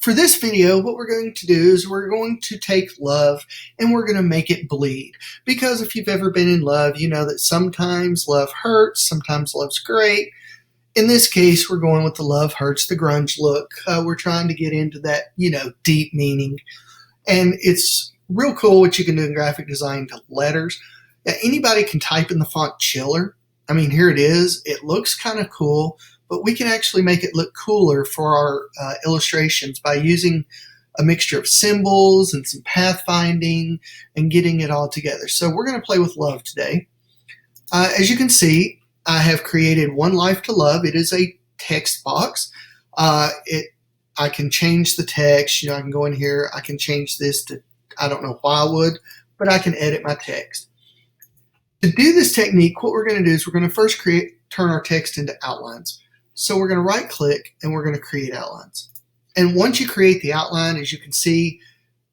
For this video, what we're going to do is we're going to take love and we're going to make it bleed. Because if you've ever been in love, you know that sometimes love hurts, sometimes love's great. In this case, we're going with the love hurts, the grunge look. We're trying to get into that, deep meaning. And it's real cool what you can do in graphic design to letters. Anybody can type in the font Chiller. I mean, here it is. It looks kind of cool, but we can actually make it look cooler for our illustrations by using a mixture of symbols and some pathfinding and getting it all together. So we're going to play with love today. As you can see, I have created One Life to Love. It is a text box. I can change the text. I can go in here. I can change this to, I don't know why I would, but I can edit my text. To do this technique, what we're going to do is we're going to first turn our text into outlines. So we're going to right click and we're going to create outlines. And once you create the outline, as you can see,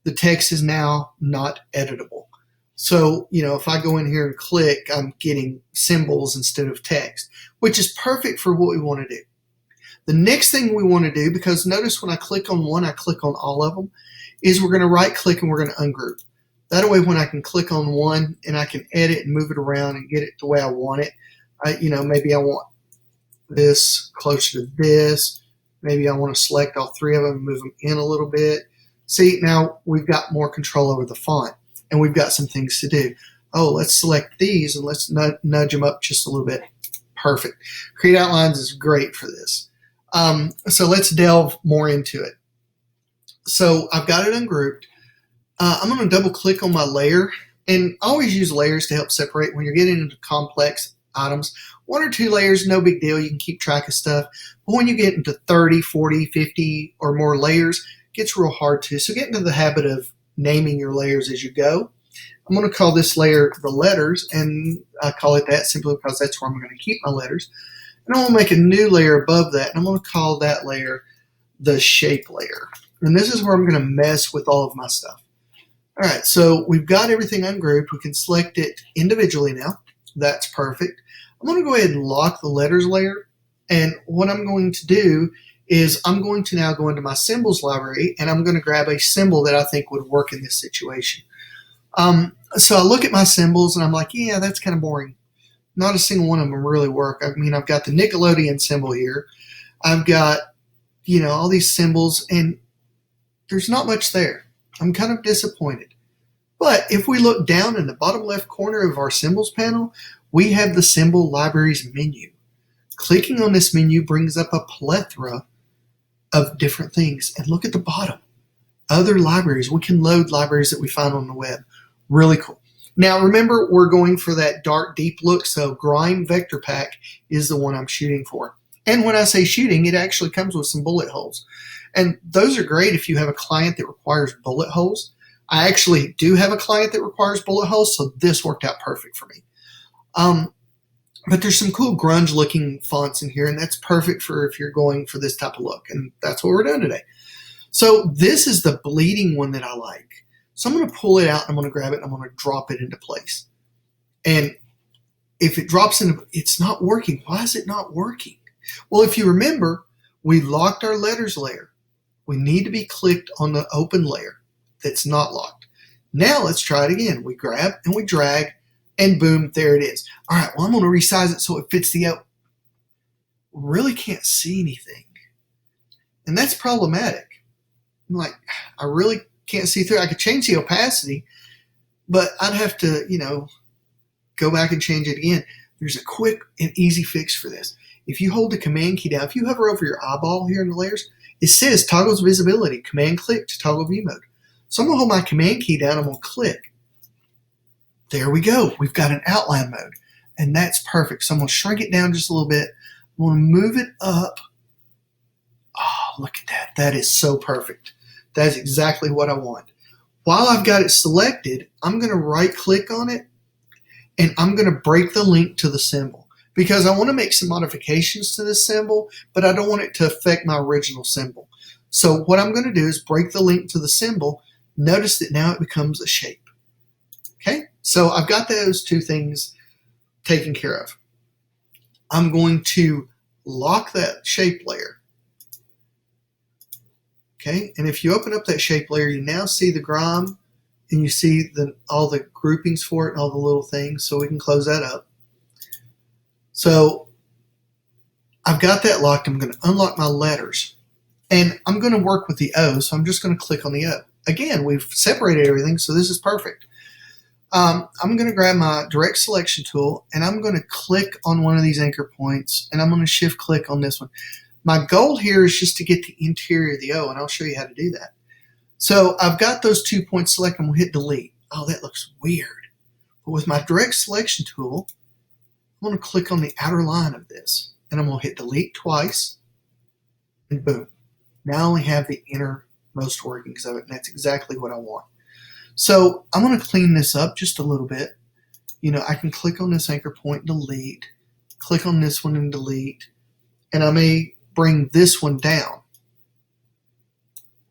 the text is now not editable. So, if I go in here and click, I'm getting symbols instead of text, which is perfect for what we want to do. The next thing we want to do, because notice when I click on one, I click on all of them, is we're going to right click and we're going to ungroup. That way when I can click on one and I can edit and move it around and get it the way I want it, maybe I want this closer to this. Maybe I want to select all three of them and move them in a little bit. See, now we've got more control over the font and we've got some things to do. Oh, let's select these and let's nudge them up just a little bit. Perfect. Create outlines is great for this. So let's delve more into it. So I've got it ungrouped. I'm going to double click on my layer, and I always use layers to help separate when you're getting into complex items. 1 or 2 layers, no big deal. You can keep track of stuff. But when you get into 30, 40, 50 or more layers, it gets real hard to. So get into the habit of naming your layers as you go. I'm going to call this layer the letters, and I call it that simply because that's where I'm going to keep my letters. And I'm going to make a new layer above that, and I'm going to call that layer the shape layer. And this is where I'm going to mess with all of my stuff. All right, so we've got everything ungrouped. We can select it individually now. That's perfect. I'm going to go ahead and lock the letters layer. And what I'm going to do is I'm going to now go into my symbols library and I'm going to grab a symbol that I think would work in this situation. So I look at my symbols and I'm like, yeah, that's kind of boring. Not a single one of them really work. I mean, I've got the Nickelodeon symbol here. I've got, all these symbols and there's not much there. I'm kind of disappointed. But if we look down in the bottom left corner of our symbols panel, we have the symbol libraries menu. Clicking on this menu brings up a plethora of different things. And look at the bottom. Other libraries. We can load libraries that we find on the web. Really cool. Now remember, we're going for that dark, deep look, so Grime Vector Pack is the one I'm shooting for. And when I say shooting, it actually comes with some bullet holes. And those are great if you have a client that requires bullet holes. I actually do have a client that requires bullet holes, so this worked out perfect for me. But there's some cool grunge looking fonts in here, and that's perfect for if you're going for this type of look. And that's what we're doing today. So this is the bleeding one that I like. So I'm going to pull it out, and I'm going to grab it, and I'm going to drop it into place. And if it drops into, it's not working. Why is it not working? Well, if you remember, we locked our letters layer. We need to be clicked on the open layer that's not locked. Now let's try it again. We grab and we drag and boom, there it is. All right, well, I'm going to resize it so it fits the out. Really can't see anything. And that's problematic. I'm like, I really can't see through. I could change the opacity, but I'd have to, go back and change it again. There's a quick and easy fix for this. If you hold the command key down, if you hover over your eyeball here in the layers, it says toggles visibility, command click to toggle view mode. So I'm going to hold my command key down, I'm going to click. There we go. We've got an outline mode, and that's perfect. So I'm going to shrink it down just a little bit. I'm going to move it up. Oh, look at that. That is so perfect. That is exactly what I want. While I've got it selected, I'm going to right click on it, and I'm going to break the link to the symbol. Because I want to make some modifications to this symbol, but I don't want it to affect my original symbol. So what I'm going to do is break the link to the symbol. Notice that now it becomes a shape. Okay, so I've got those two things taken care of. I'm going to lock that shape layer. Okay, and if you open up that shape layer, you now see the grime and you see all the groupings for it and all the little things. So we can close that up. So I've got that locked. I'm going to unlock my letters and I'm going to work with the O. So I'm just going to click on the O. Again, we've separated everything, so this is perfect. I'm going to grab my direct selection tool and I'm going to click on one of these anchor points and I'm going to shift click on this one. My goal here is just to get the interior of the O, and I'll show you how to do that. So I've got those 2 points selected. I'm going to hit delete. Oh, that looks weird. But with my direct selection tool, I'm going to click on the outer line of this and I'm going to hit delete twice and boom. Now I only have the innermost workings of it, and that's exactly what I want. So I'm going to clean this up just a little bit. You know, I can click on this anchor point, delete, click on this one and delete, and I may bring this one down.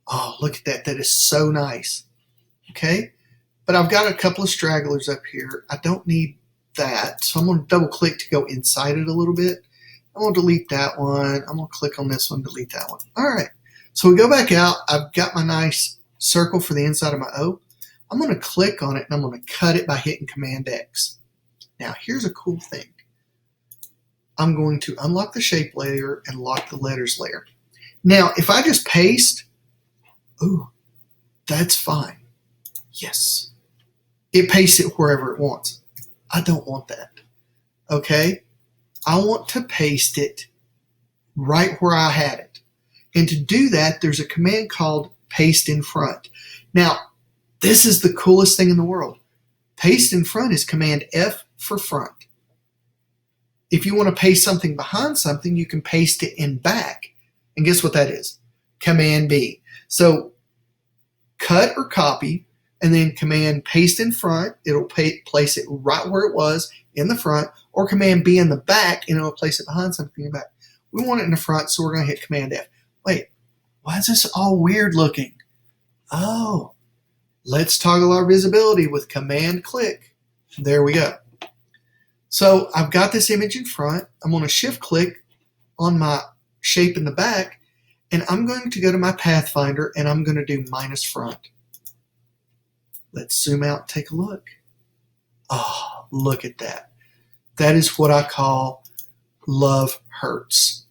Oh, look at that. That is so nice. Okay, but I've got a couple of stragglers up here. I don't need that, so I'm going to double click to go inside it a little bit. I'm going to delete that one. I'm going to click on this one, delete that one. All right, so we go back out. I've got my nice circle for the inside of my O. I'm going to click on it and I'm going to cut it by hitting Command X. Now here's a cool thing. I'm going to unlock the shape layer and lock the letters layer. Now if I just paste, ooh, that's fine. Yes, it pastes it wherever it wants. I don't want that. Okay, I want to paste it right where I had it. And to do that, there's a command called paste in front. Now, this is the coolest thing in the world. Paste in front is Command F for front. If you want to paste something behind something, you can paste it in back. And guess what that is? Command B. So cut or copy, and then Command paste in front. It'll place it right where it was in the front, or Command B in the back, and it'll place it behind something in the back. We want it in the front, so we're going to hit Command F. Wait, why is this all weird looking? Oh, let's toggle our visibility with Command click. There we go. So I've got this image in front. I'm going to shift click on my shape in the back, and I'm going to go to my Pathfinder and I'm going to do minus front. Let's zoom out and take a look. Oh, look at that. That is what I call love hurts.